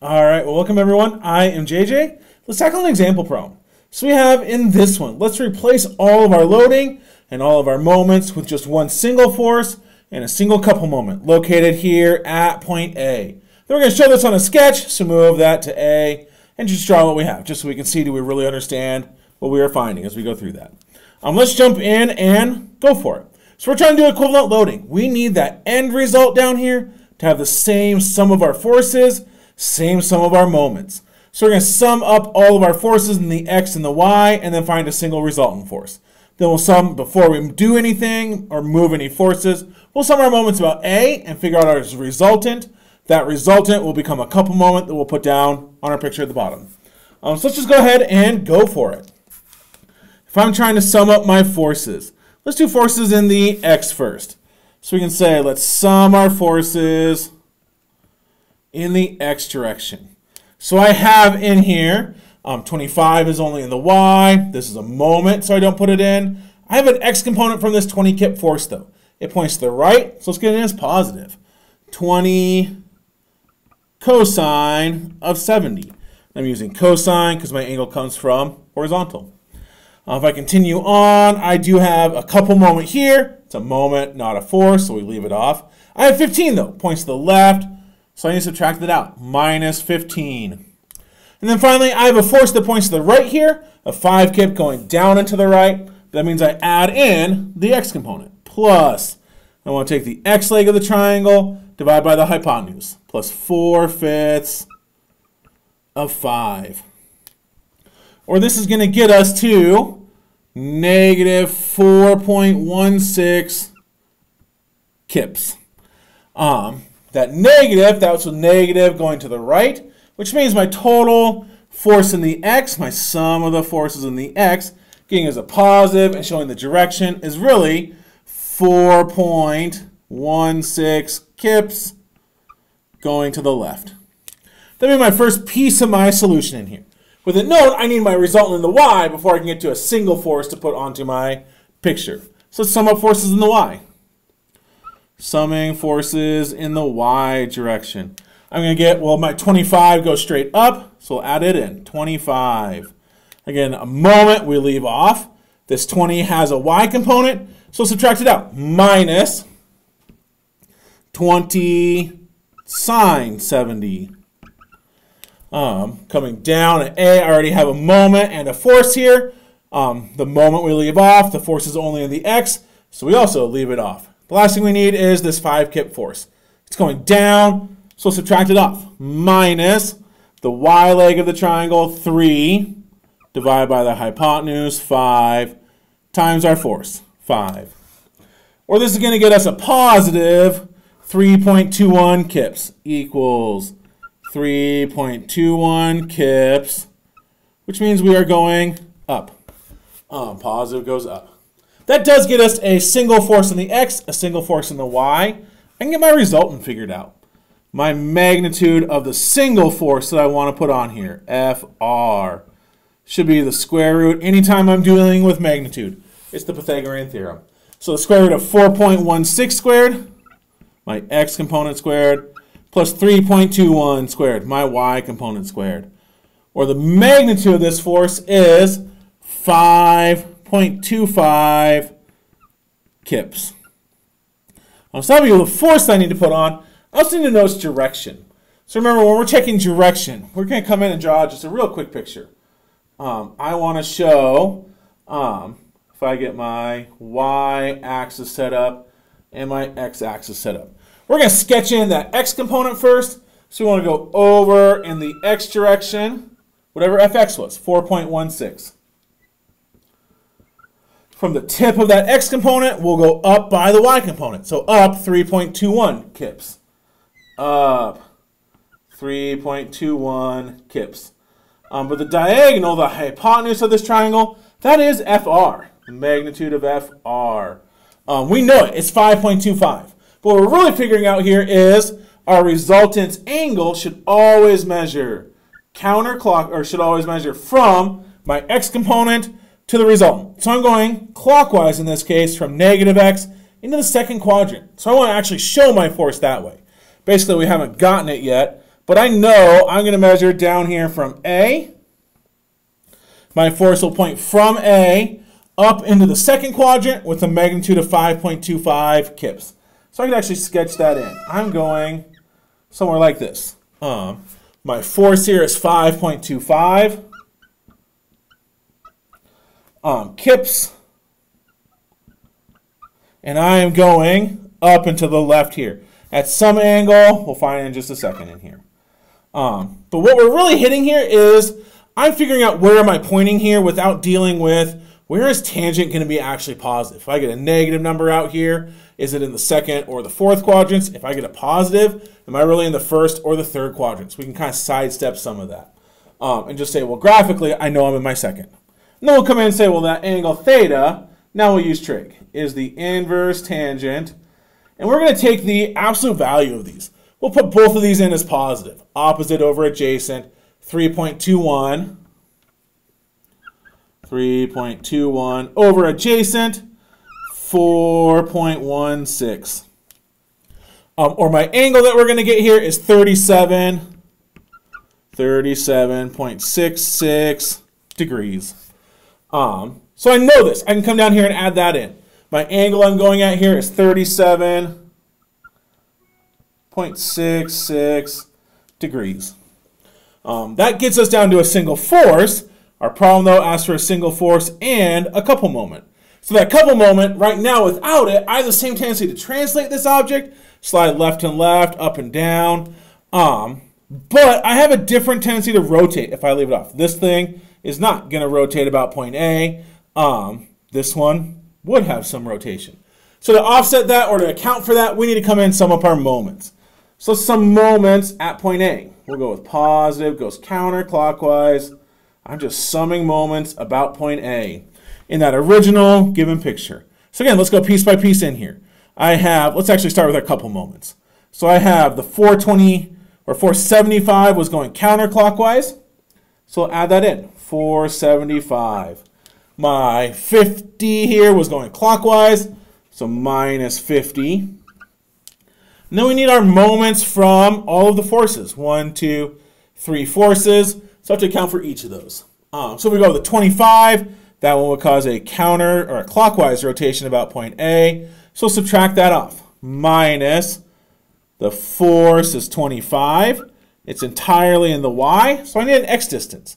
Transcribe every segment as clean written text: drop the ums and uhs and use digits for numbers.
All right, well, welcome everyone. I am JJ. Let's tackle an example problem. So we have in this one, let's replace all of our loading and all of our moments with just one single force and a single couple moment located here at point A. Then we're going to show this on a sketch, so move that to A and just draw what we have, just so we can see, do we really understand what we are finding as we go through that. Let's jump in and go for it. So we're trying to do equivalent loading. We need that end result down here to have the same sum of our forces, same sum of our moments. So we're going to sum up all of our forces in the x and the y and then find a single resultant force. Then we'll sum, before we do anything or move any forces, we'll sum our moments about A and figure out our resultant. That resultant will become a couple moment that we'll put down on our picture at the bottom. So let's just go ahead and go for it. If I'm trying to sum up my forces, let's do forces in the x first. So we can say, let's sum our forces in the x direction. So I have in here, 25 is only in the y. This is a moment, so I don't put it in. I have an x component from this 20 kip force, though. It points to the right, so let's get it in as positive. 20 cosine of 70. I'm using cosine because my angle comes from horizontal. If I continue on, I do have a couple moment here. It's a moment, not a force, so we leave it off. I have 15, though. Points to the left, so I need to subtract that out. Minus 15. And then finally, I have a force that points to the right here, a 5 kip going down and to the right. That means I add in the x component. Plus, I want to take the x leg of the triangle, divide by the hypotenuse. Plus 4/5 of 5. Or this is going to get us to negative 4.16 kips. That negative, that's a negative going to the right, which means my total force in the x, my sum of the forces in the x, getting as a positive and showing the direction is really 4.16 kips going to the left. That'll be my first piece of my solution in here. With a note, I need my resultant in the y before I can get to a single force to put onto my picture. So let's sum up forces in the y. Summing forces in the y direction. I'm going to get, well, my 25 goes straight up, so we'll add it in. 25. Again, a moment we leave off. This 20 has a y component, so subtract it out. Minus 20 sine 70. Coming down at A, I already have a moment and a force here. The moment we leave off, the force is only in the x, so we also leave it off. The last thing we need is this 5 kip force. It's going down, so subtract it off. Minus the y leg of the triangle, 3, divided by the hypotenuse, 5, times our force, 5. Or this is going to get us a positive 3.21 kips equals 3.21 kips, which means we are going up. Positive goes up. That does get us a single force in the x, a single force in the y. I can get my resultant figured out. My magnitude of the single force that I want to put on here, FR, should be the square root. Anytime I'm dealing with magnitude, it's the Pythagorean theorem. So the square root of 4.16 squared, my x component squared, plus 3.21 squared, my y component squared. Or the magnitude of this force is 5.25 kips. So that'll be the force I need to put on. I also need to know its direction. So remember, when we're checking direction, we're going to come in and draw just a real quick picture. I want to show, if I get my y-axis set up and my x-axis set up. We're going to sketch in that x component first. So we want to go over in the x direction, whatever fx was, 4.16. From the tip of that x component, we'll go up by the y component. So up 3.21 kips. Up 3.21 kips. But the diagonal, the hypotenuse of this triangle, that is FR, the magnitude of FR. We know it, it's 5.25. But what we're really figuring out here is our resultant's angle should always measure counterclock, or should always measure from my x component to the resultant. So I'm going clockwise in this case from negative x into the second quadrant. So I want to actually show my force that way. Basically, we haven't gotten it yet, but I know I'm going to measure down here from A. My force will point from A up into the second quadrant with a magnitude of 5.25 kips. So I can actually sketch that in. I'm going somewhere like this. My force here is 5.25 kips. And I am going up and to the left here. At some angle, we'll find in just a second in here. But what we're really hitting here is I'm figuring out where am I pointing here without dealing with where is tangent going to be actually positive. If I get a negative number out here, is it in the second or the fourth quadrants? If I get a positive, am I really in the first or the third quadrants? We can kind of sidestep some of that and just say, well, graphically, I know I'm in my second. And then we'll come in and say, well, that angle theta, now we'll use trig, is the inverse tangent. And we're going to take the absolute value of these. We'll put both of these in as positive. Opposite over adjacent, 3.21. 3.21 over adjacent, 4.16. Or my angle that we're going to get here is 37.66 degrees. So I know this. I can come down here and add that in. My angle I'm going at here is 37.66 degrees. That gets us down to a single force. Our problem, though, asks for a single force and a couple moment. So that couple moment, right now, without it, I have the same tendency to translate this object, slide left and left, up and down. But I have a different tendency to rotate if I leave it off. This thing is not going to rotate about point A. This one would have some rotation. So to offset that or to account for that, we need to come in and sum up our moments. So some moments at point A. We'll go with positive, goes counterclockwise. I'm just summing moments about point A in that original given picture. So again, let's go piece by piece in here. Let's actually start with our couple moments. So I have the 420 or 475 was going counterclockwise. So I'll add that in, 475. My 50 here was going clockwise, so minus 50. And then we need our moments from all of the forces. 1, 2, 3 forces. So I have to account for each of those. So we go with the 25. That one would cause a counter or a clockwise rotation about point A. So subtract that off. Minus the force is 25. It's entirely in the y. So I need an x distance.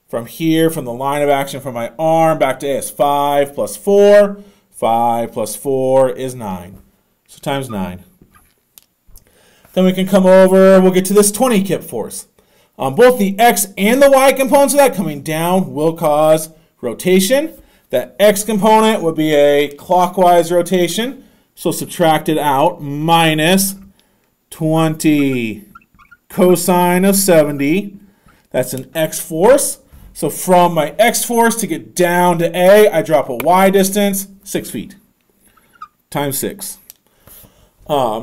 From here, from the line of action from my arm back to A is 5 plus 4. 5 plus 4 is 9. So times 9. Then we can come over, we'll get to this 20 kip force. Both the x and the y components of that coming down will cause rotation. That x component would be a clockwise rotation, so subtract it out, minus 20 cosine of 70. That's an x force. So from my x force to get down to A, I drop a y distance, 6 feet, times 6.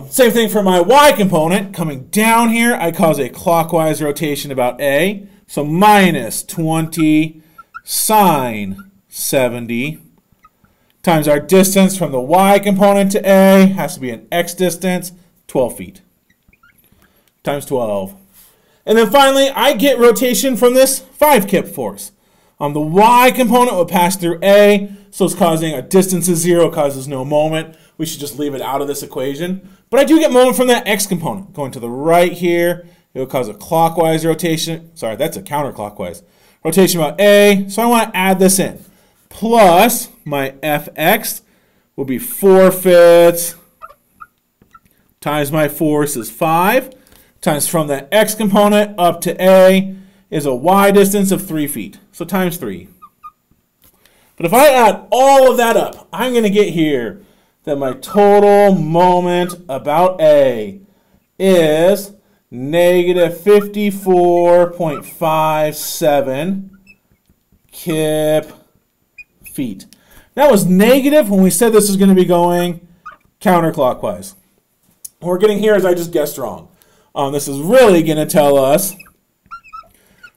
Same thing for my y component. Coming down here, I cause a clockwise rotation about A. So minus 20 sine 70 times our distance from the y component to A has to be an x distance, 12 feet, times 12. And then finally, I get rotation from this 5 kip force. The y component will pass through A, so it's causing a distance of 0, causes no moment. We should just leave it out of this equation. But I do get moment from that x component. Going to the right here, it will cause a clockwise rotation. Sorry, that's a counterclockwise rotation about A. So I want to add this in. Plus my fx will be 4/5 times my force is 5 times from that x component up to A is a y distance of 3 feet. So times 3. But if I add all of that up, I'm going to get here that my total moment about A is negative 54.57 kip feet. That was negative when we said this is going to be going counterclockwise. What we're getting here is I just guessed wrong. This is really going to tell us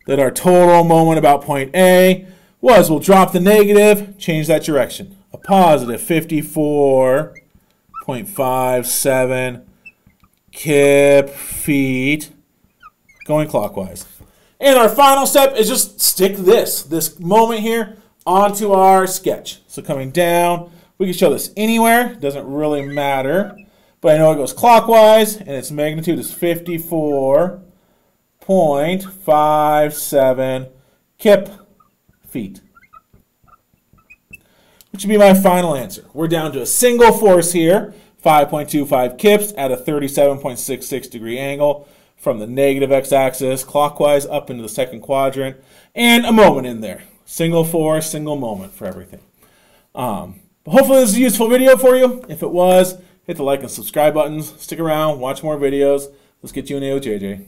that our total moment about point A was, we'll drop the negative, change that direction. A positive 54.57 kip feet going clockwise. And our final step is just stick this moment here onto our sketch. So coming down, we can show this anywhere, doesn't really matter, but I know it goes clockwise and its magnitude is 54.57 kip feet, which would be my final answer. We're down to a single force here, 5.25 kips at a 37.66 degree angle from the negative x-axis clockwise up into the second quadrant, and a moment in there. Single force, single moment for everything. Hopefully this is a useful video for you. If it was, hit the like and subscribe buttons. Stick around, watch more videos. Let's get Q&A with JJ.